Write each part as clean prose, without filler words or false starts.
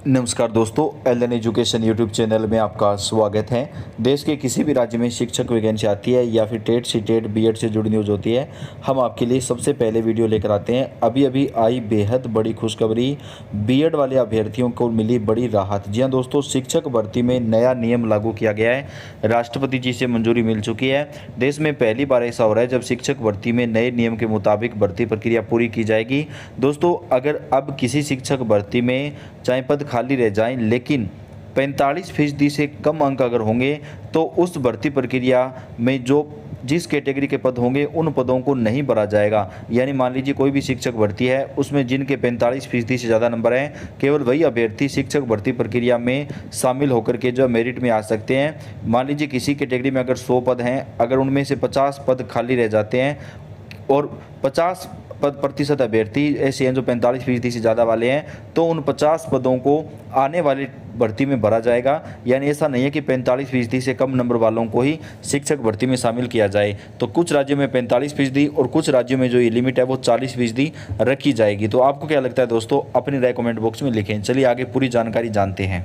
नमस्कार दोस्तों, L education YouTube channel में आपका स्वागत है। देश के किसी भी राज्य में शिक्षक वैकेंसी आती है या फिर टेट सी टेट बीएड से जुड़ी न्यूज़ होती है, हम आपके लिए सबसे पहले वीडियो लेकर आते हैं। अभी अभी आई बेहद बड़ी खुशखबरी, बीएड वाले अभ्यर्थियों को मिली बड़ी राहत। जी हाँ दोस्तों, शिक्षक भर्ती में नया नियम लागू किया गया है। राष्ट्रपति जी से मंजूरी मिल चुकी है। देश में पहली बार ऐसा हो रहा है जब शिक्षक भर्ती में नए नियम के मुताबिक भर्ती प्रक्रिया पूरी की जाएगी। दोस्तों, अगर अब किसी शिक्षक भर्ती में चाहे पद खाली रह जाएं, लेकिन 45% से कम अंक अगर होंगे तो उस भर्ती प्रक्रिया में जिस कैटेगरी के पद होंगे उन पदों को नहीं भरा जाएगा। यानी मान लीजिए कोई भी शिक्षक भर्ती है, उसमें जिनके 45% से ज़्यादा नंबर हैं, केवल वही अभ्यर्थी शिक्षक भर्ती प्रक्रिया में शामिल होकर के जो मेरिट में आ सकते हैं। मान लीजिए किसी कैटेगरी में अगर 100 पद हैं, अगर उनमें से 50 पद खाली रह जाते हैं और 50% अभ्यर्थी ऐसे हैं जो 45% से ज़्यादा वाले हैं, तो उन 50 पदों को आने वाली भर्ती में भरा जाएगा। यानी ऐसा नहीं है कि 45% से कम नंबर वालों को ही शिक्षक भर्ती में शामिल किया जाए। तो कुछ राज्यों में 45% और कुछ राज्यों में जो ये लिमिट है वो 40% रखी जाएगी। तो आपको क्या लगता है दोस्तों? अपनी राय कमेंट बॉक्स में लिखें। चलिए आगे पूरी जानकारी जानते हैं।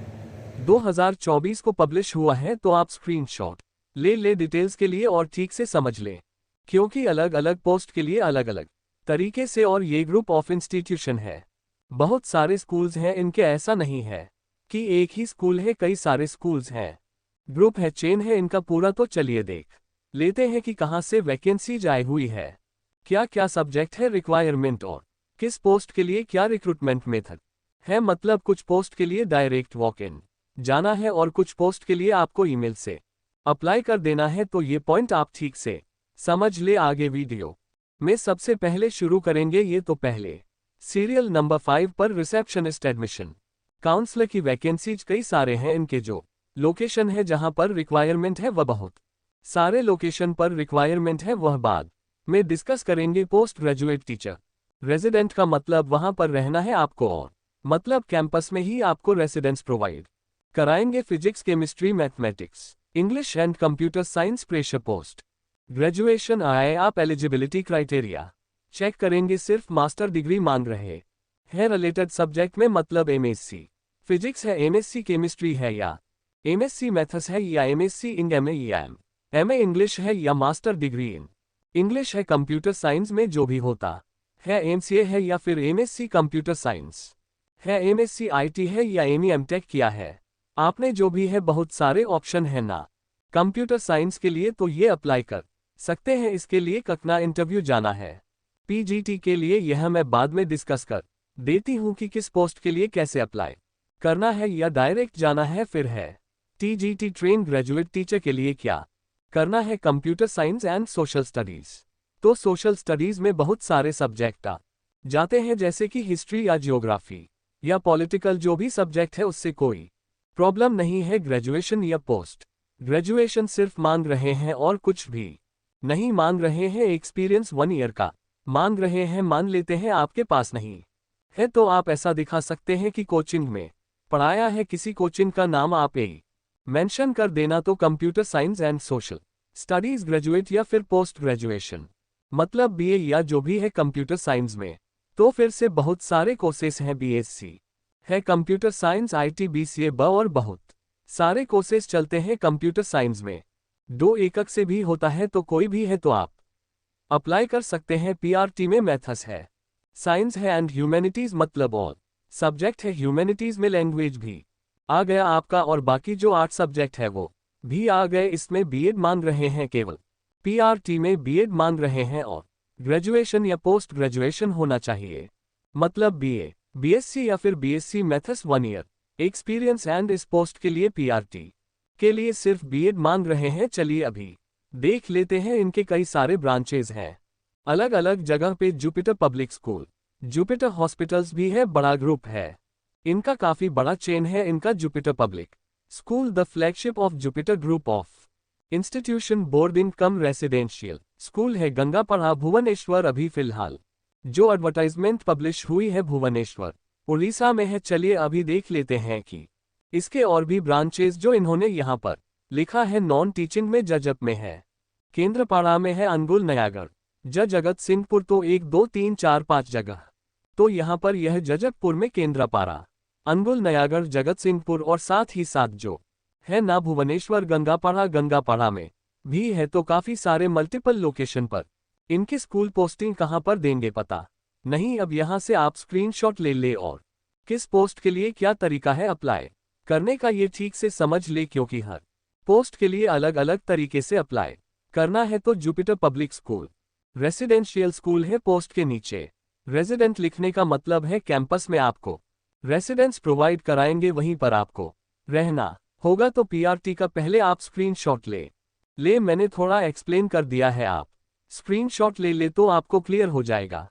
2024 को पब्लिश हुआ है, तो आप स्क्रीनशॉट ले डिटेल्स के लिए और ठीक से समझ लें, क्योंकि अलग अलग पोस्ट के लिए अलग अलग तरीके से, और ये ग्रुप ऑफ इंस्टीट्यूशन है। बहुत सारे स्कूल्स हैं इनके, ऐसा नहीं है कि एक ही स्कूल है, कई सारे स्कूल्स हैं, ग्रुप है, चेन है इनका पूरा। तो चलिए देख लेते हैं कि कहाँ से वैकेंसी जाए हुई है, क्या क्या सब्जेक्ट है, रिक्वायरमेंट और किस पोस्ट के लिए क्या रिक्रूटमेंट मेथड है। मतलब कुछ पोस्ट के लिए डायरेक्ट वॉक इन जाना है और कुछ पोस्ट के लिए आपको ईमेल से अप्लाई कर देना है। तो ये पॉइंट आप ठीक से समझ ले। आगे वीडियो में सबसे पहले शुरू करेंगे ये तो पहले सीरियल नंबर 5 पर रिसेप्शनिस्ट एडमिशन काउंसलर की वैकेंसीज कई सारे हैं। इनके जो लोकेशन है जहां पर रिक्वायरमेंट है वह बहुत सारे लोकेशन पर रिक्वायरमेंट है, वह बाद में डिस्कस करेंगे। पोस्ट ग्रेजुएट टीचर रेजिडेंट का मतलब वहां पर रहना है आपको, और मतलब कैंपस में ही आपको रेसिडेंस प्रोवाइड कराएंगे। Physics, chemistry, mathematics, English and computer science pressure post graduation आए। आप एलिजिबिलिटी क्राइटेरिया चेक करेंगे, सिर्फ मास्टर डिग्री मांग रहे हैं रिलेटेड सब्जेक्ट में, मतलब एमएससी फिजिक्स है, एमएससी केमिस्ट्री है या एमएससी मैथ्स है, या एमएससी इन एमए या एमए इंग्लिश है, या मास्टर डिग्री इन इंग्लिश है। कंप्यूटर साइंस में जो भी होता है, एमसीए है या फिर एमएससी कंप्यूटर साइंस है, एमएससी आईटी है या एमई एमटेक किया है आपने, जो भी है बहुत सारे ऑप्शन है ना कंप्यूटर साइंस के लिए, तो ये अप्लाई कर सकते हैं। इसके लिए कतना इंटरव्यू जाना है। पीजीटी के लिए यह मैं बाद में डिस्कस कर देती हूं कि किस पोस्ट के लिए कैसे अप्लाई करना है या डायरेक्ट जाना है। फिर है टीजीटी ट्रेन ग्रेजुएट टीचर के लिए क्या करना है, computer science and social studies. तो सोशल स्टडीज में बहुत सारे सब्जेक्ट आ जाते हैं, जैसे कि हिस्ट्री या जियोग्राफी या पॉलिटिकल, जो भी सब्जेक्ट है उससे कोई प्रॉब्लम नहीं है। ग्रेजुएशन या पोस्ट ग्रेजुएशन सिर्फ मांग रहे हैं और कुछ भी नहीं मांग रहे हैं। एक्सपीरियंस 1 ईयर का मांग रहे हैं। मान लेते हैं आपके पास नहीं है, तो आप ऐसा दिखा सकते हैं कि कोचिंग में पढ़ाया है, किसी कोचिंग का नाम आप यही मेंशन कर देना। तो computer science and social studies graduate या फिर पोस्ट ग्रेजुएशन, मतलब बीए या जो भी है कंप्यूटर साइंस में। तो फिर से बहुत सारे कोर्सेस हैं, बीएससी है कंप्यूटर साइंस, आईटी, बीसीए, और बहुत सारे कोर्सेस चलते हैं कंप्यूटर साइंस में। 2 एकक से भी होता है, तो कोई भी है तो आप अप्लाई कर सकते हैं। पीआरटी में मैथ्स है, साइंस है एंड ह्यूमैनिटीज, मतलब और सब्जेक्ट है। ह्यूमैनिटीज में लैंग्वेज भी आ गया आपका, और बाकी जो 8 सब्जेक्ट है वो भी आ गए। इसमें बीएड मांग रहे हैं, केवल पीआरटी में बीएड मांग रहे हैं, और ग्रेजुएशन या पोस्ट ग्रेजुएशन होना चाहिए, मतलब बीए, बीएससी या फिर BSc maths 1 year experience. And इस पोस्ट के लिए पीआरटी के लिए सिर्फ बीएड मांग रहे हैं। चलिए अभी देख लेते हैं, इनके कई सारे ब्रांचेज हैं अलग अलग जगह पे। Jupiter public school, Jupiter hospitals भी है, बड़ा ग्रुप है इनका, काफी बड़ा चेन है इनका। Jupiter public school the flagship of Jupiter group of institution, board in come residential school है, गंगापड़ा, भुवनेश्वर। अभी फिलहाल जो एडवर्टाइजमेंट पब्लिश हुई है भुवनेश्वर उड़ीसा में है। चलिए अभी देख लेते हैं कि इसके और भी ब्रांचेस जो इन्होंने यहाँ पर लिखा है। नॉन टीचिंग में जजप में है, केंद्रपाड़ा में है, अनुगुल, नयागढ़, जगत सिंहपुर। तो 1 2 3 4 5 जगह। तो यहाँ पर यह जजकपुर में केंद्रपाड़ा अनुगुल, नयागढ़, जगत सिंहपुर और साथ ही साथ जो है ना भुवनेश्वर, गंगापाड़ा में भी है, तो काफी सारे मल्टीपल लोकेशन पर। इनकी स्कूल पोस्टिंग कहां पर देंगे पता नहीं। अब यहां से आप स्क्रीनशॉट ले और किस पोस्ट के लिए क्या तरीका है अप्लाई करने का ये ठीक से समझ ले, क्योंकि हर पोस्ट के लिए अलग अलग तरीके से अप्लाई करना है। तो Jupiter public school residential school है। पोस्ट के नीचे रेजिडेंट लिखने का मतलब है कैंपस में आपको रेसिडेंस प्रोवाइड कराएंगे, वहीं पर आपको रहना होगा। तो पीआरटी का पहले आप स्क्रीनशॉट ले मैंने थोड़ा एक्सप्लेन कर दिया है, आप स्क्रीनशॉट ले तो आपको क्लियर हो जाएगा।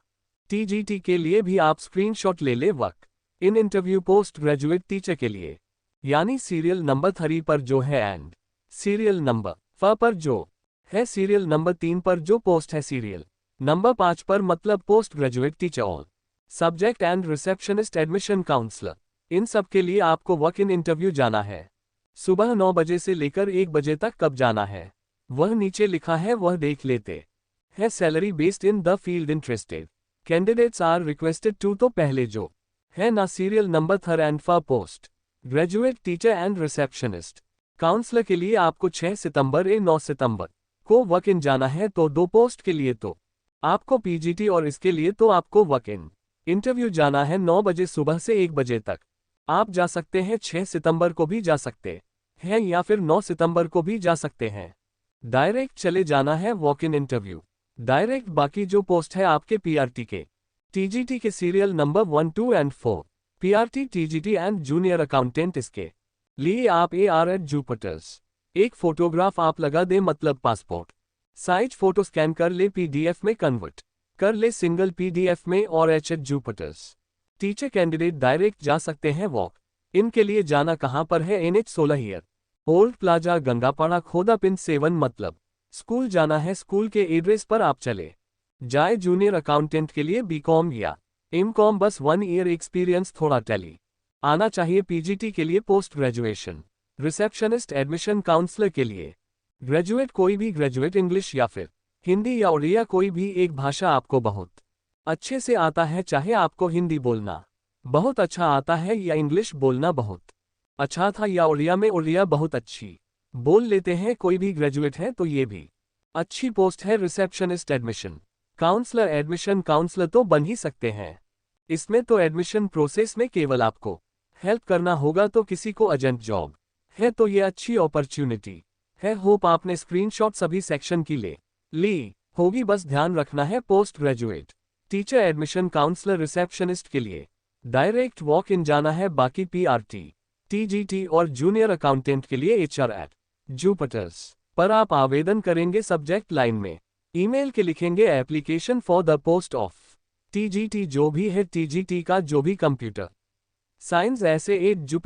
टीजीटी के लिए भी आप स्क्रीनशॉट ले work in interview post graduate teacher के लिए, यानी सीरियल नंबर 3 पर जो है एंड सीरियल नंबर 4 पर जो है, सीरियल नंबर 3 पर जो पोस्ट है, सीरियल नंबर 5 पर मतलब post graduate teacher all subject and receptionist admission counsellor. इन सब के लिए आपको वर्क इन इंटरव्यू जाना है। सुबह 9 बजे से लेकर 1 बजे तक कब जाना है वह नीचे लिखा है, वह देख लेते हैं। Salary based in the field interested candidates are requested to, तो पहले जो है ना serial number 3 and 4 post graduate teacher and receptionist counsellor के लिए आपको 6 सितंबर या 9 सितंबर को वर्क इन जाना है। तो 2 पोस्ट के लिए तो आपको पीजीटी और इसके लिए तो आपको वर्क इन इंटरव्यू जाना है 9 बजे सुबह से 1 बजे तक। आप जा सकते हैं 6 सितंबर को भी जा सकते हैं या फिर 9 सितंबर को भी जा सकते हैं। डायरेक्ट चले जाना है वॉक इन इंटरव्यू डायरेक्ट। बाकी जो पोस्ट है आपके पीआरटी के टीजीटी के serial number 1, 2 and 4 PRT, TGT and junior accountant, इसके लिए आप AR एट जुपिटर्स एक फोटोग्राफ आप लगा दे, मतलब पासपोर्ट साइज फोटो स्कैन कर ले, PDF में कन्वर्ट कर ले सिंगल PDF में, और H eight Jupiters teacher candidate direct जा सकते हैं वॉक इनके लिए। जाना कहां पर है, NH 16 ईयर ओल्ड प्लाजा, गंगापाड़ा, खोदा, पिन 7, मतलब स्कूल जाना है। स्कूल के एड्रेस पर आप चले जाए। जूनियर अकाउंटेंट के लिए BCom या MCom, बस 1 ईयर एक्सपीरियंस, थोड़ा टैली आना चाहिए। पीजीटी के लिए post graduation receptionist admission counsellor के लिए ग्रेजुएट, कोई भी ग्रेजुएट इंग्लिश या फिर हिंदी या उड़िया, कोई भी एक भाषा आपको बहुत अच्छे से आता है, चाहे आपको हिंदी बोलना बहुत अच्छा आता है या इंग्लिश बोलना बहुत अच्छा था या उड़िया में उड़िया बहुत अच्छी बोल लेते हैं, कोई भी ग्रेजुएट है तो ये भी अच्छी पोस्ट है। Receptionist admission counsellor, admission counsellor तो बन ही सकते हैं। इसमें तो एडमिशन प्रोसेस में केवल आपको हेल्प करना होगा, तो किसी को अर्जेंट जॉब है तो ये अच्छी अपॉर्चुनिटी है। होप आपने स्क्रीनशॉट सभी सेक्शन की ली होगी। बस ध्यान रखना है, post graduate teacher, admission counsellor, receptionist के लिए डायरेक्ट वॉक इन जाना है। बाकी पीआरटी, टीजीटी और जूनियर अकाउंटेंट के लिए HR एट जुपिटर्स पर आप आवेदन करेंगे। सब्जेक्ट लाइन में ईमेल के लिखेंगे application for the post of TGT, जो भी है टीजीटी का, जो भी कंप्यूटर साइंस ऐसे 8 जुपिटर